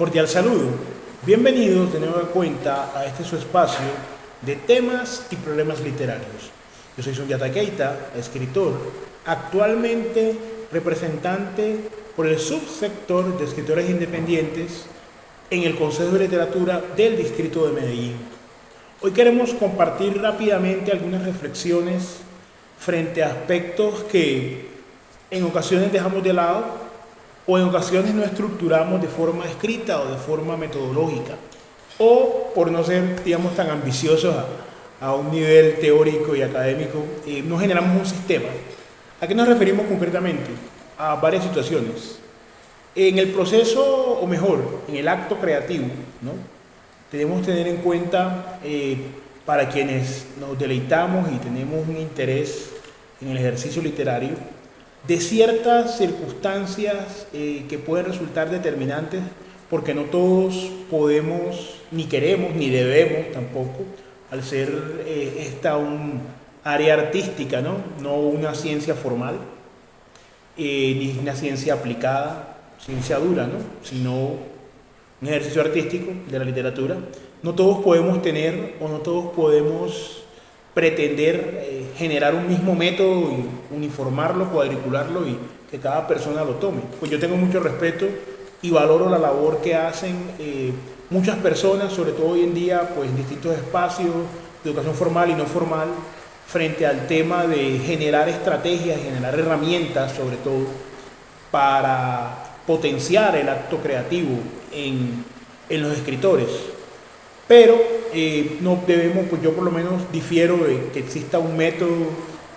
Cordial saludo. Bienvenidos de nueva cuenta a este su espacio de temas y problemas literarios. Yo soy Sundiata Keita, escritor, actualmente representante por el subsector de escritores independientes en el Consejo de Literatura del Distrito de Medellín. Hoy queremos compartir rápidamente algunas reflexiones frente a aspectos que en ocasiones dejamos de lado o en ocasiones no estructuramos de forma escrita o de forma metodológica, o por no ser, digamos, tan ambiciosos a un nivel teórico y académico, no generamos un sistema. ¿A qué nos referimos concretamente? A varias situaciones. En el proceso, o mejor, en el acto creativo, ¿no? Debemos tener en cuenta, para quienes nos deleitamos y tenemos un interés en el ejercicio literario, de ciertas circunstancias que pueden resultar determinantes, porque no todos podemos, ni queremos, ni debemos tampoco, al ser esta un área artística, no una ciencia formal, ni una ciencia aplicada, ciencia dura, sino un ejercicio artístico de la literatura. No todos podemos tener o no todos podemos pretender generar un mismo método y uniformarlo, cuadricularlo y que cada persona lo tome. Pues yo tengo mucho respeto y valoro la labor que hacen muchas personas, sobre todo hoy en día, pues en distintos espacios de educación formal y no formal, frente al tema de generar estrategias, generar herramientas, sobre todo, para potenciar el acto creativo en los escritores. Pero no debemos, pues yo por lo menos difiero de que exista un método,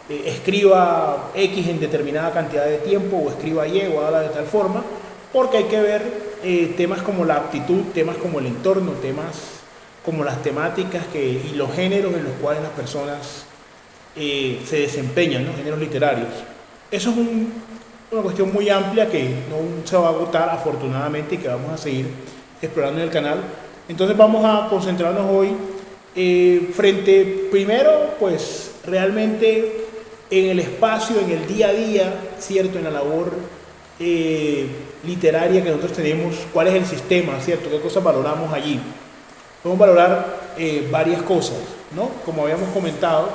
escriba X en determinada cantidad de tiempo o escriba Y o hágala de tal forma, porque hay que ver temas como la aptitud, temas como el entorno, temas como las temáticas y los géneros en los cuales las personas se desempeñan, ¿no? Géneros literarios. Eso es una cuestión muy amplia que no se va a agotar afortunadamente y que vamos a seguir explorando en el canal. Entonces vamos a concentrarnos hoy primero, pues realmente en el espacio, en el día a día, ¿cierto? En la labor literaria que nosotros tenemos, cuál es el sistema, ¿cierto? ¿Qué cosas valoramos allí? Vamos a valorar varias cosas, ¿no? Como habíamos comentado,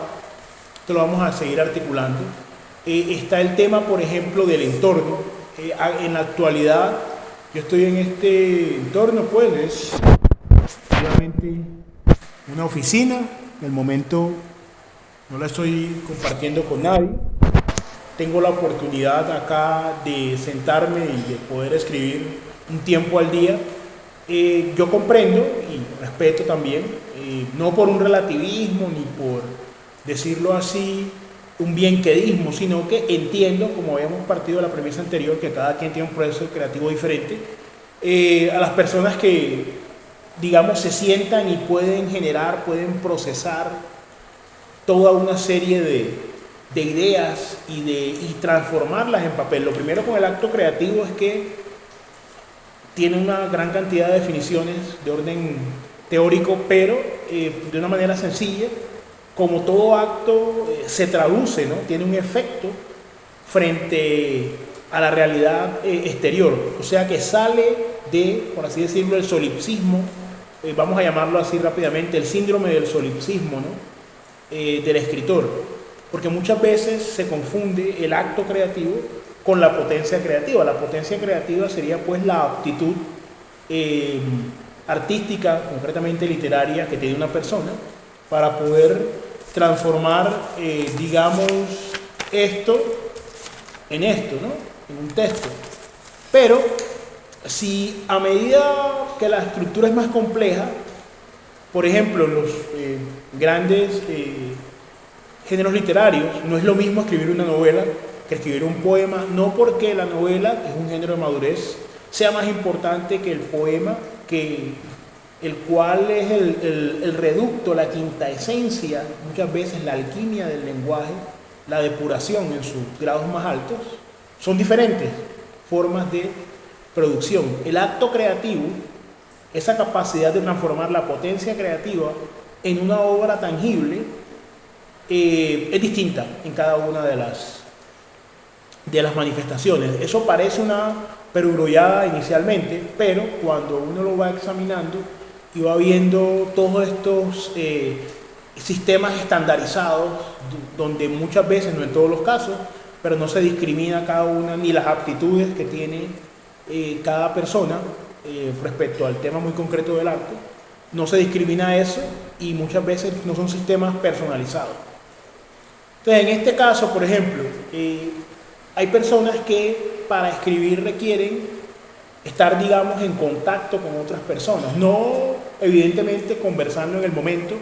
esto lo vamos a seguir articulando. Está el tema, por ejemplo, del entorno. En la actualidad, yo estoy en este entorno, pues es obviamente una oficina. En el momento no la estoy compartiendo con nadie. Tengo la oportunidad acá de sentarme y de poder escribir un tiempo al día. Yo comprendo y respeto también, no por un relativismo ni por decirlo así, un bienquedismo, sino que entiendo, como habíamos partido de la premisa anterior, que cada quien tiene un proceso creativo diferente, a las personas que, digamos, se sientan y pueden generar, pueden procesar toda una serie de ideas y transformarlas en papel. Lo primero con el acto creativo es que tiene una gran cantidad de definiciones de orden teórico, pero de una manera sencilla. Como todo acto se traduce, ¿no? Tiene un efecto frente a la realidad exterior, o sea que sale de, por así decirlo, el solipsismo, vamos a llamarlo así rápidamente, el síndrome del solipsismo, ¿no? Del escritor, porque muchas veces se confunde el acto creativo con la potencia creativa. La potencia creativa sería pues la aptitud artística, concretamente literaria, que tiene una persona para poder transformar, digamos, esto en esto, ¿no? En un texto. Pero si a medida que la estructura es más compleja, por ejemplo, los grandes géneros literarios, no es lo mismo escribir una novela que escribir un poema, no porque la novela, que es un género de madurez, sea más importante que el poema, el cual es el reducto, la quinta esencia, muchas veces la alquimia del lenguaje, la depuración en sus grados más altos. Son diferentes formas de producción. El acto creativo, esa capacidad de transformar la potencia creativa en una obra tangible, es distinta en cada una de las manifestaciones. Eso parece perogrullada inicialmente, pero cuando uno lo va examinando y va viendo todos estos sistemas estandarizados, donde muchas veces, no en todos los casos, pero no se discrimina cada una ni las aptitudes que tiene cada persona respecto al tema muy concreto del arte, no se discrimina eso y muchas veces no son sistemas personalizados. Entonces, en este caso, por ejemplo, hay personas que para escribir requieren estar, digamos, en contacto con otras personas, no evidentemente conversando en el momento,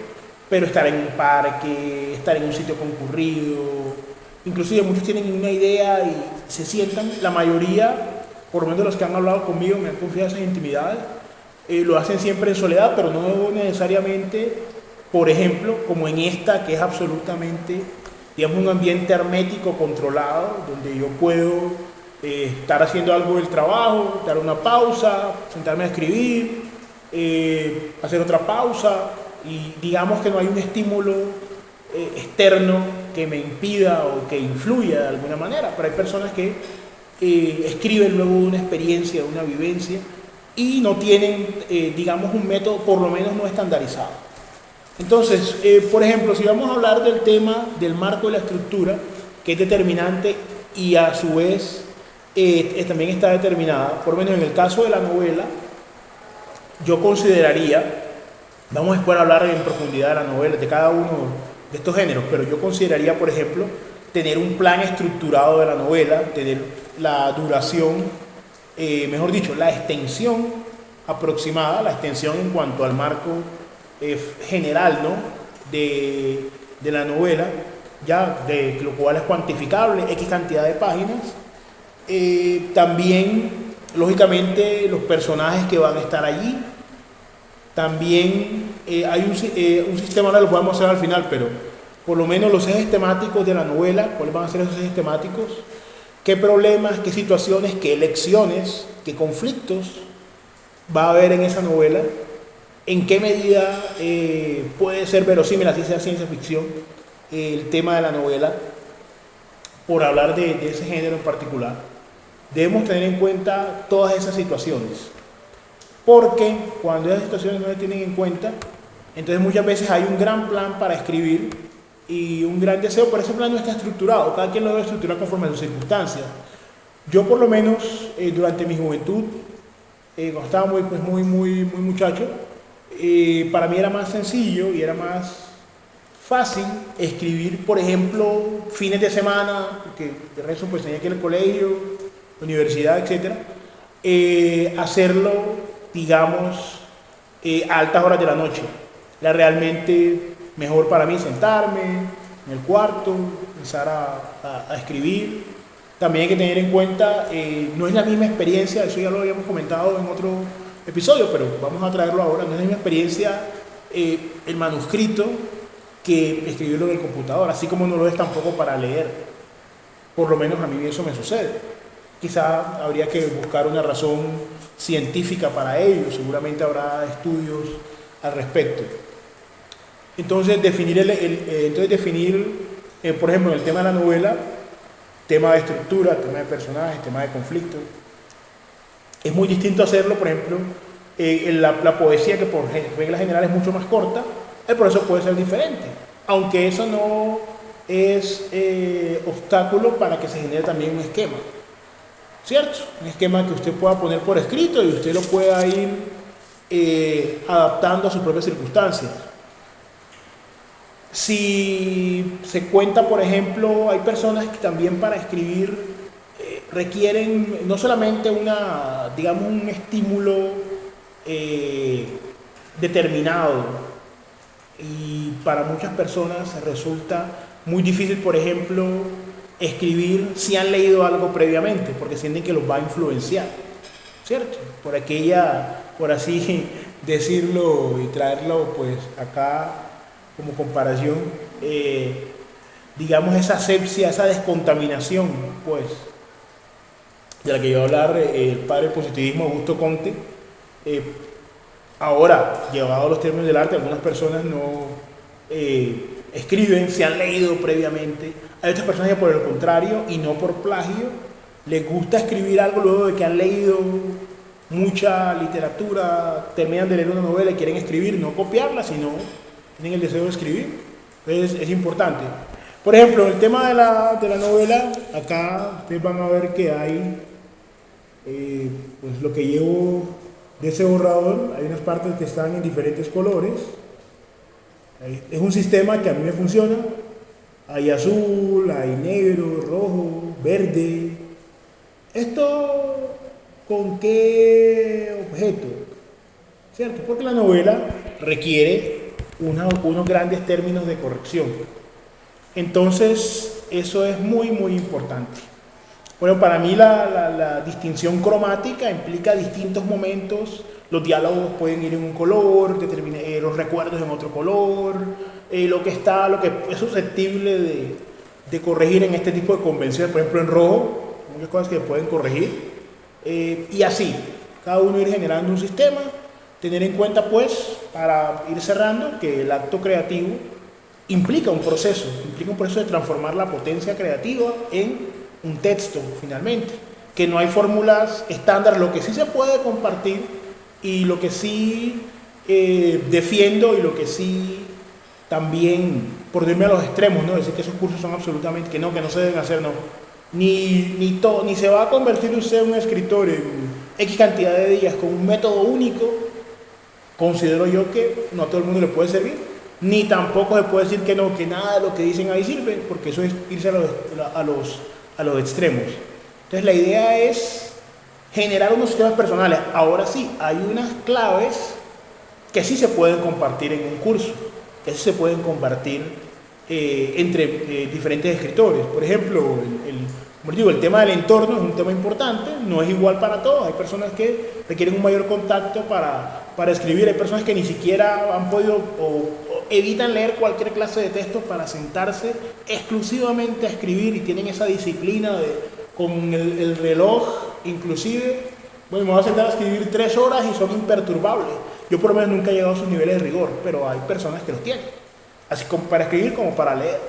pero estar en un parque, estar en un sitio concurrido, inclusive muchos tienen una idea y se sientan, la mayoría, por lo menos los que han hablado conmigo, me han confiado esas intimidades, lo hacen siempre en soledad, pero no necesariamente, por ejemplo, como en esta, que es absolutamente, digamos, un ambiente hermético, controlado, donde yo puedo estar haciendo algo del trabajo, dar una pausa, sentarme a escribir, hacer otra pausa, y digamos que no hay un estímulo externo que me impida o que influya de alguna manera, pero hay personas que escriben luego de una experiencia, de una vivencia, y no tienen, digamos, un método por lo menos no estandarizado. Entonces, por ejemplo, si vamos a hablar del tema del marco de la estructura, que es determinante y a su vez también está determinada, por lo menos en el caso de la novela, yo consideraría, vamos después a hablar en profundidad de la novela, de cada uno de estos géneros, pero yo consideraría, por ejemplo, tener un plan estructurado de la novela, tener la duración, mejor dicho, la extensión aproximada, la extensión en cuanto al marco general, ¿no?, de la novela, ya de lo cual es cuantificable, X cantidad de páginas. También, lógicamente, los personajes que van a estar allí. También hay un sistema, ahora lo podemos hacer al final, pero por lo menos los ejes temáticos de la novela, ¿cuáles van a ser esos ejes temáticos? ¿Qué problemas, qué situaciones, qué elecciones, qué conflictos va a haber en esa novela? ¿En qué medida puede ser verosímil, así sea ciencia ficción, el tema de la novela, por hablar de ese género en particular? Debemos tener en cuenta todas esas situaciones, porque cuando esas situaciones no se tienen en cuenta, entonces muchas veces hay un gran plan para escribir y un gran deseo, pero ese plan no está estructurado, cada quien lo debe estructurar conforme a sus circunstancias. Yo por lo menos durante mi juventud, cuando estaba muy muchacho, para mí era más sencillo y era más fácil escribir, por ejemplo, fines de semana, porque de resto pues tenía que ir al colegio, universidad, etc. Hacerlo, digamos, a altas horas de la noche. Era realmente mejor para mí sentarme en el cuarto, empezar a escribir. También hay que tener en cuenta, no es la misma experiencia, eso ya lo habíamos comentado en otro episodio, pero vamos a traerlo ahora, no es la misma experiencia el manuscrito que escribirlo en el computador, así como no lo es tampoco para leer. Por lo menos a mí eso me sucede. Quizá habría que buscar una razón científica para ello, seguramente habrá estudios al respecto. Entonces, definir, por ejemplo, en el tema de la novela, tema de estructura, tema de personajes, tema de conflicto. Es muy distinto hacerlo, por ejemplo, en la poesía, que por regla general es mucho más corta, el proceso puede ser diferente, aunque eso no es obstáculo para que se genere también un esquema, ¿cierto? Un esquema que usted pueda poner por escrito y usted lo pueda ir adaptando a sus propias circunstancias. Si se cuenta, por ejemplo, hay personas que también para escribir requieren no solamente digamos, un estímulo determinado, y para muchas personas resulta muy difícil, por ejemplo, escribir si han leído algo previamente, porque sienten que los va a influenciar, ¿cierto? Por así decirlo y traerlo pues acá como comparación, digamos, esa asepsia, esa descontaminación, pues, de la que iba a hablar el padre del positivismo, Augusto Comte. Ahora, llevado a los términos del arte, algunas personas no escriben, se han leído previamente. Hay otras personas que por el contrario, y no por plagio, les gusta escribir algo luego de que han leído mucha literatura, terminan de leer una novela y quieren escribir, no copiarla, sino tienen el deseo de escribir. Entonces es importante. Por ejemplo, el tema de la novela, acá ustedes van a ver que hay, pues lo que llevo de ese borrador, hay unas partes que están en diferentes colores. Es un sistema que a mí me funciona. Hay azul, hay negro, rojo, verde. ¿Esto con qué objeto? ¿Cierto? Porque la novela requiere unos grandes términos de corrección. Entonces, eso es muy, muy importante. Bueno, para mí la distinción cromática implica distintos momentos. Los diálogos pueden ir en un color, los recuerdos en otro color, lo que es susceptible de corregir en este tipo de convenciones, por ejemplo en rojo, muchas cosas que pueden corregir, y así, cada uno ir generando un sistema, tener en cuenta pues, para ir cerrando, que el acto creativo implica un proceso de transformar la potencia creativa en un texto finalmente, que no hay fórmulas estándar, lo que sí se puede compartir y lo que sí defiendo y lo que sí también, por irme a los extremos, ¿no? Decir que esos cursos son absolutamente, que no se deben hacer, no. Ni se va a convertir usted en un escritor en X cantidad de días con un método único, considero yo que no a todo el mundo le puede servir, ni tampoco se puede decir que no, que nada de lo que dicen ahí sirve, porque eso es irse a los extremos. Entonces la idea es generar unos sistemas personales. Ahora sí, hay unas claves que sí se pueden compartir en un curso, que sí se pueden compartir entre diferentes escritores. Por ejemplo, como digo, el tema del entorno es un tema importante, no es igual para todos. Hay personas que requieren un mayor contacto para escribir, hay personas que ni siquiera han podido o evitan leer cualquier clase de texto para sentarse exclusivamente a escribir y tienen esa disciplina con el reloj, inclusive, bueno, me voy a sentar a escribir 3 horas y son imperturbables. Yo por lo menos nunca he llegado a esos niveles de rigor, pero hay personas que los tienen, así como para escribir como para leer.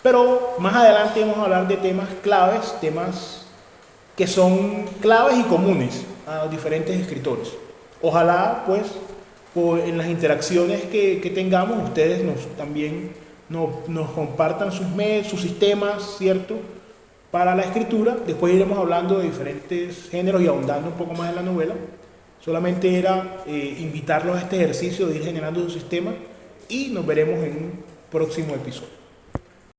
Pero más adelante vamos a hablar de temas claves, temas que son claves y comunes a los diferentes escritores. Ojalá, pues, en las interacciones que tengamos, ustedes también nos compartan sus sistemas, ¿cierto?, para la escritura. Después iremos hablando de diferentes géneros y ahondando un poco más en la novela. Solamente era invitarlos a este ejercicio de ir generando su sistema y nos veremos en un próximo episodio.